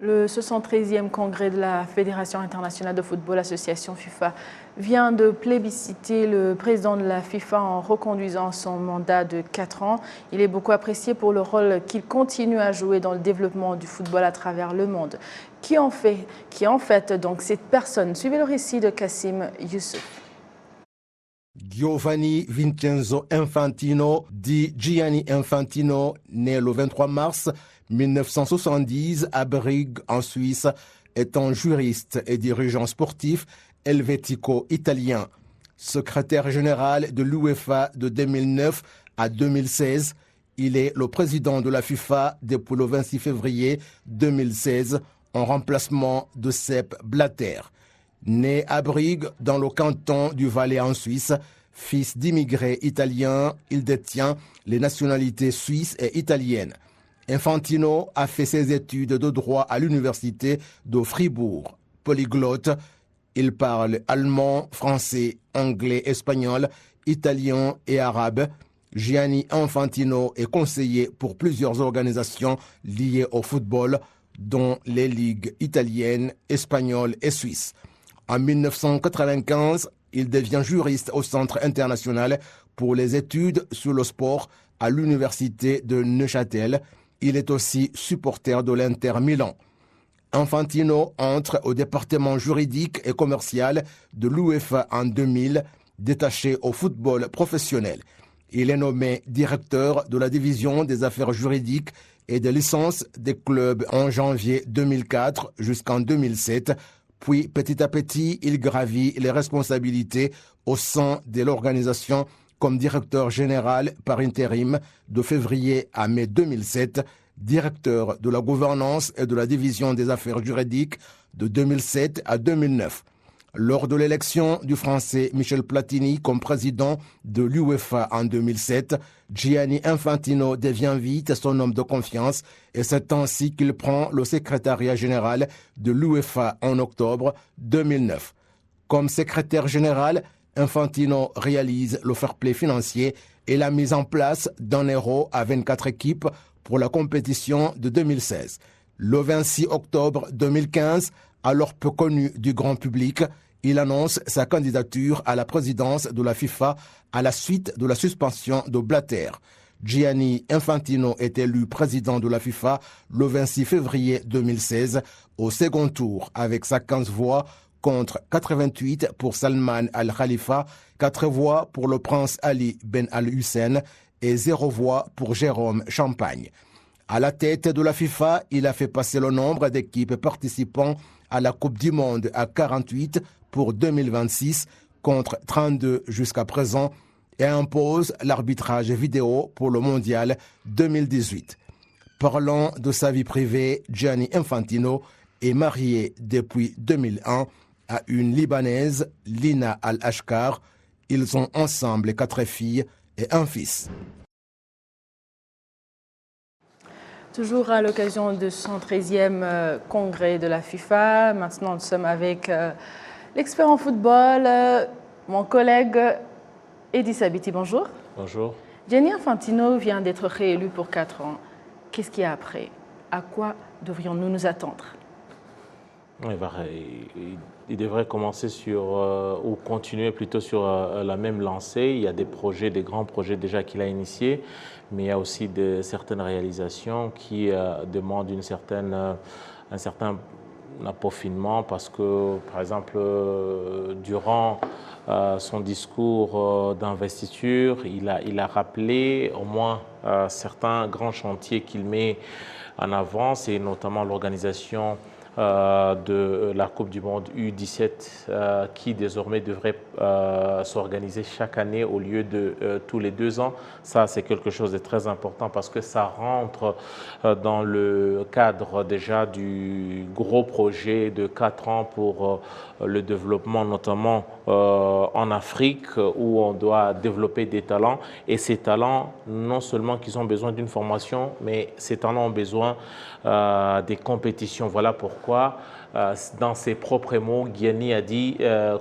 Le 73e congrès de la Fédération internationale de football, association FIFA, vient de plébisciter le président de la FIFA en reconduisant son mandat de 4 ans. Il est beaucoup apprécié pour le rôle qu'il continue à jouer dans le développement du football à travers le monde. Qui en fait donc cette personne? Suivez le récit de Kassim Youssouf. Giovanni Vincenzo Infantino, dit Gianni Infantino, né le 23 mars 1970 à Brigue en Suisse, est un juriste et dirigeant sportif helvético-italien. Secrétaire général de l'UEFA de 2009 à 2016, il est le président de la FIFA depuis le 26 février 2016 en remplacement de Sepp Blatter. Né à Brigue, dans le canton du Valais en Suisse, fils d'immigrés italiens, il détient les nationalités suisses et italiennes. Infantino a fait ses études de droit à l'université de Fribourg. Polyglotte, il parle allemand, français, anglais, espagnol, italien et arabe. Gianni Infantino est conseiller pour plusieurs organisations liées au football, dont les ligues italiennes, espagnoles et suisses. En 1995, il devient juriste au Centre international pour les études sur le sport à l'université de Neuchâtel. Il est aussi supporter de l'Inter Milan. Infantino entre au département juridique et commercial de l'UEFA en 2000, détaché au football professionnel. Il est nommé directeur de la division des affaires juridiques et des licences des clubs en janvier 2004 jusqu'en 2007. Puis, petit à petit, il gravit les responsabilités au sein de l'organisation comme directeur général par intérim de février à mai 2007, directeur de la gouvernance et de la division des affaires juridiques de 2007 à 2009. Lors de l'élection du Français Michel Platini comme président de l'UEFA en 2007, Gianni Infantino devient vite son homme de confiance et c'est ainsi qu'il prend le secrétariat général de l'UEFA en octobre 2009. Comme secrétaire général, Infantino réalise le fair play financier et la mise en place d'un euro à 24 équipes pour la compétition de 2016. Le 26 octobre 2015, alors peu connu du grand public, il annonce sa candidature à la présidence de la FIFA à la suite de la suspension de Blatter. Gianni Infantino est élu président de la FIFA le 26 février 2016 au second tour avec sa 15 voix contre 88 pour Salman Al Khalifa, 4 voix pour le prince Ali Ben Al Hussein et 0 voix pour Jérôme Champagne. À la tête de la FIFA, il a fait passer le nombre d'équipes participant à la Coupe du Monde à 48 pour 2026 contre 32 jusqu'à présent et impose l'arbitrage vidéo pour le Mondial 2018. Parlant de sa vie privée, Gianni Infantino est marié depuis 2001 à une Libanaise, Lina Al-Ashkar. Ils ont ensemble 4 filles et un fils. Toujours à l'occasion de son 13e congrès de la FIFA, maintenant nous sommes avec l'expert en football, mon collègue Eddy Sabiti. Bonjour. Bonjour. Gianni Infantino vient d'être réélu pour 4 ans. Qu'est-ce qu'il y a après? À quoi devrions-nous nous attendre? Il devrait commencer ou continuer plutôt sur la même lancée. Il y a des projets, des grands projets déjà qu'il a initiés, mais il y a aussi certaines réalisations qui demandent un certain appeaufinement parce que, par exemple, durant son discours d'investiture, il a rappelé au moins certains grands chantiers qu'il met en avant, et notamment l'organisation de la Coupe du Monde U17 qui désormais devrait s'organiser chaque année au lieu de tous les 2 ans. Ça, c'est quelque chose de très important parce que ça rentre dans le cadre déjà du gros projet de 4 ans pour le développement, notamment en Afrique où on doit développer des talents. Et ces talents, non seulement qu'ils ont besoin d'une formation, mais ces talents ont besoin des compétitions. Voilà pourquoi, dans ses propres mots, Gianni a dit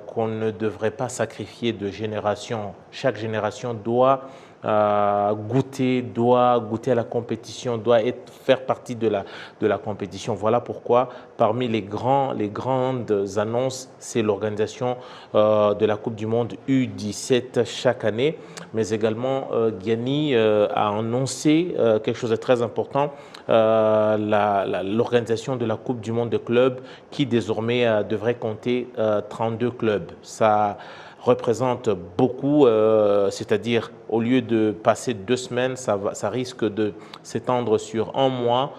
qu'on ne devrait pas sacrifier de génération. Chaque génération doit doit goûter à la compétition, doit faire partie de la compétition. Voilà pourquoi, parmi les grandes annonces, c'est l'organisation de la Coupe du Monde U17 chaque année. Mais également, Gianni a annoncé quelque chose de très important, l'organisation de la Coupe du Monde de clubs qui désormais devrait compter 32 clubs. Ça représente beaucoup, c'est-à-dire au lieu de passer 2 semaines, ça risque de s'étendre sur 1 mois.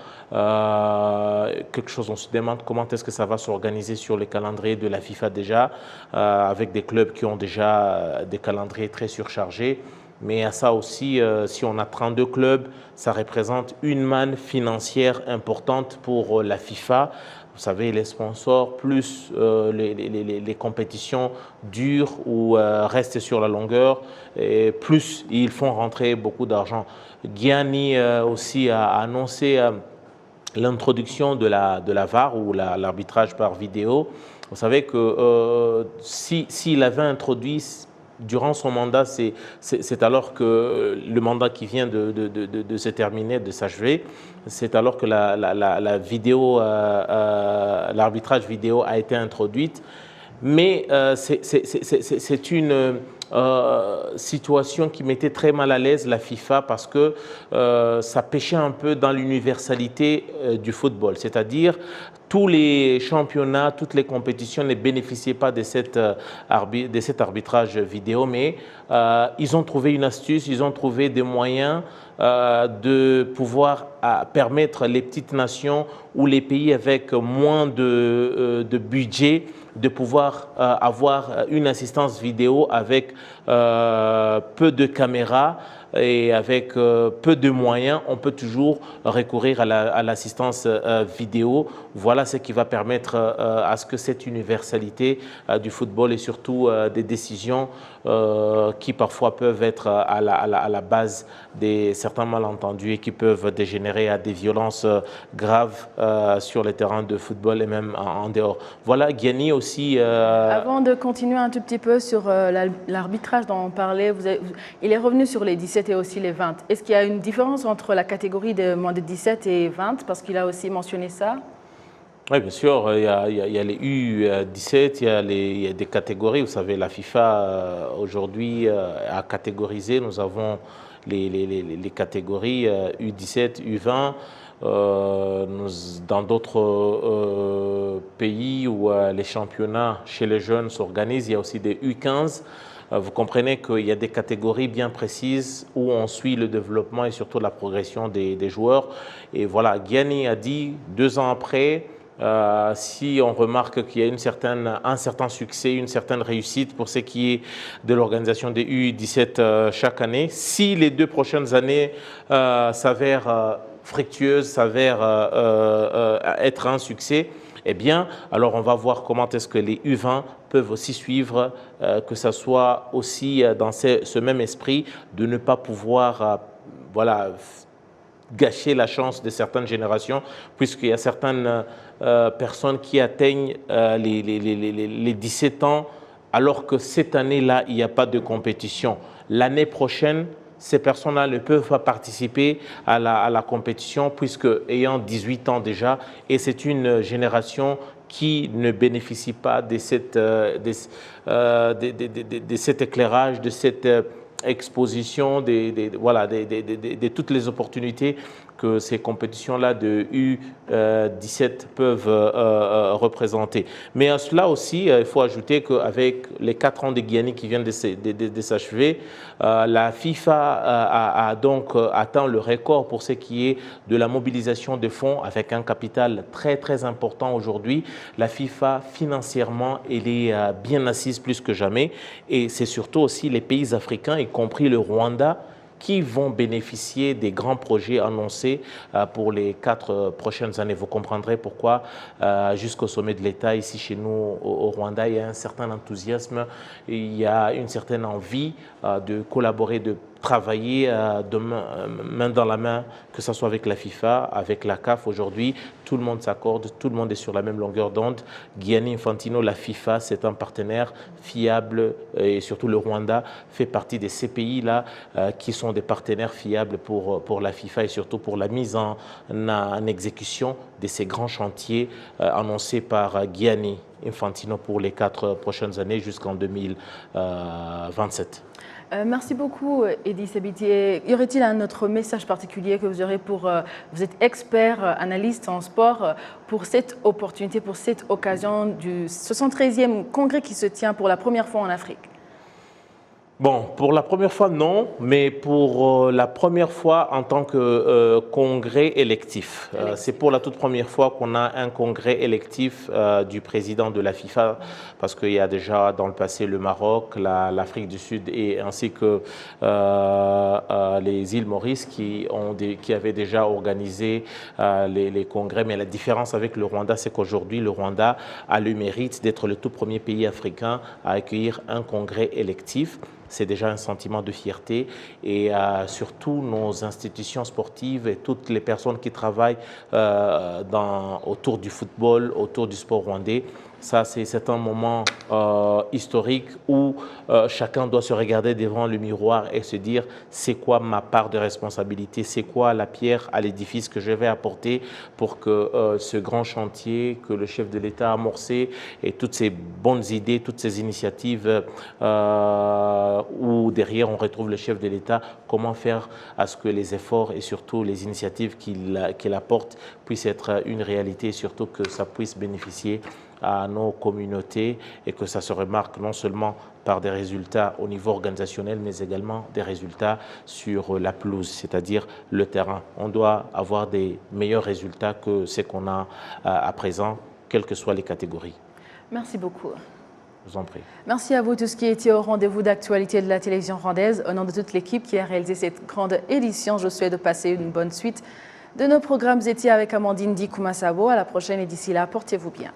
Quelque chose, on se demande comment est-ce que ça va s'organiser sur le calendrier de la FIFA déjà, avec des clubs qui ont déjà des calendriers très surchargés. Mais à ça aussi, si on a 32 clubs, ça représente une manne financière importante pour la FIFA. Vous savez, les sponsors, plus les compétitions durent ou restent sur la longueur, et plus ils font rentrer beaucoup d'argent. Gianni aussi a annoncé l'introduction de la VAR ou l'arbitrage par vidéo. Vous savez que s'il avait introduit durant son mandat, c'est alors que le mandat qui vient de se terminer, de s'achever, c'est alors que l'arbitrage vidéo a été introduite. Mais c'est une situation qui mettait très mal à l'aise la FIFA parce que ça pêchait un peu dans l'universalité du football, c'est-à-dire tous les championnats, toutes les compétitions ne bénéficiaient pas de cet arbitrage vidéo, mais ils ont trouvé une astuce, ils ont trouvé des moyens de pouvoir permettre les petites nations ou les pays avec moins de budget de pouvoir avoir une assistance vidéo avec peu de caméras et avec peu de moyens, on peut toujours recourir à l'assistance vidéo. Voilà ce qui va permettre à ce que cette universalité du football et surtout des décisions qui parfois peuvent être à la base de certains malentendus et qui peuvent dégénérer à des violences graves sur les terrains de football et même en dehors. Voilà, Gianni aussi… Avant de continuer un tout petit peu sur l'arbitrage dont on parlait, il est revenu sur les 17 et aussi les 20. Est-ce qu'il y a une différence entre la catégorie de moins de 17 et 20 parce qu'il a aussi mentionné ça? Oui, bien sûr, il y a les U17, il y a des catégories. Vous savez, la FIFA aujourd'hui a catégorisé. Nous avons les catégories U17, U20. Dans d'autres pays où les championnats chez les jeunes s'organisent, il y a aussi des U15. Vous comprenez qu'il y a des catégories bien précises où on suit le développement et surtout la progression des joueurs. Et voilà, Gianni a dit 2 ans après, si on remarque qu'il y a un certain succès, une certaine réussite pour ce qui est de l'organisation des U17 chaque année, si les 2 prochaines années s'avèrent fructueuses, s'avèrent être un succès, eh bien, alors on va voir comment est-ce que les U20 peuvent aussi suivre, que ce soit aussi dans ce même esprit de ne pas pouvoir gâcher la chance de certaines générations, puisqu'il y a certaines personnes qui atteignent les 17 ans, alors que cette année-là, il n'y a pas de compétition. L'année prochaine, ces personnes-là ne peuvent pas participer à la compétition, puisque ayant 18 ans déjà, et c'est une génération qui ne bénéficie pas de cet éclairage, de cette exposition, de toutes les opportunités que ces compétitions-là de U17 peuvent représenter. Mais à cela aussi, il faut ajouter qu'avec les 4 ans de Gianni qui viennent de s'achever, la FIFA a donc atteint le record pour ce qui est de la mobilisation de fonds avec un capital très très important aujourd'hui. La FIFA financièrement, elle est bien assise plus que jamais et c'est surtout aussi les pays africains, y compris le Rwanda, qui vont bénéficier des grands projets annoncés pour les 4 prochaines années. Vous comprendrez pourquoi jusqu'au sommet de l'État, ici chez nous au Rwanda, il y a un certain enthousiasme, il y a une certaine envie de collaborer de travailler main dans la main, que ce soit avec la FIFA, avec la CAF. Aujourd'hui, tout le monde s'accorde, tout le monde est sur la même longueur d'onde. Gianni Infantino, la FIFA, c'est un partenaire fiable et surtout le Rwanda fait partie de ces pays-là qui sont des partenaires fiables pour la FIFA et surtout pour la mise en exécution de ces grands chantiers annoncés par Gianni Infantino pour les 4 prochaines années jusqu'en 2027. Merci beaucoup, Eddy Sabiti. Y aurait-il un autre message particulier que vous aurez vous êtes expert, analyste en sport, pour cette opportunité, pour cette occasion du 73e congrès qui se tient pour la première fois en Afrique? Bon, pour la première fois, non, mais pour la première fois en tant que congrès électif. C'est pour la toute première fois qu'on a un congrès électif du président de la FIFA, parce qu'il y a déjà dans le passé le Maroc, l'Afrique du Sud et ainsi que les îles Maurice qui avaient déjà organisé les congrès. Mais la différence avec le Rwanda, c'est qu'aujourd'hui, le Rwanda a le mérite d'être le tout premier pays africain à accueillir un congrès électif. C'est déjà un sentiment de fierté et surtout nos institutions sportives et toutes les personnes qui travaillent autour du football, autour du sport rwandais. Ça, c'est un moment historique où chacun doit se regarder devant le miroir et se dire c'est quoi ma part de responsabilité, c'est quoi la pierre à l'édifice que je vais apporter pour que ce grand chantier que le chef de l'État a amorcé et toutes ces bonnes idées, toutes ces initiatives où derrière on retrouve le chef de l'État, comment faire à ce que les efforts et surtout les initiatives qu'il apporte puissent être une réalité et surtout que ça puisse bénéficier à nos communautés et que ça se remarque non seulement par des résultats au niveau organisationnel, mais également des résultats sur la pelouse, c'est-à-dire le terrain. On doit avoir des meilleurs résultats que ce qu'on a à présent, quelles que soient les catégories. Merci beaucoup. Je vous en prie. Merci à vous tous qui étiez au rendez-vous d'actualité de la télévision rwandaise. Au nom de toute l'équipe qui a réalisé cette grande édition, je souhaite de passer une bonne suite de nos programmes étiez avec Amandine Di Kumasabo. À la prochaine et d'ici là, portez-vous bien.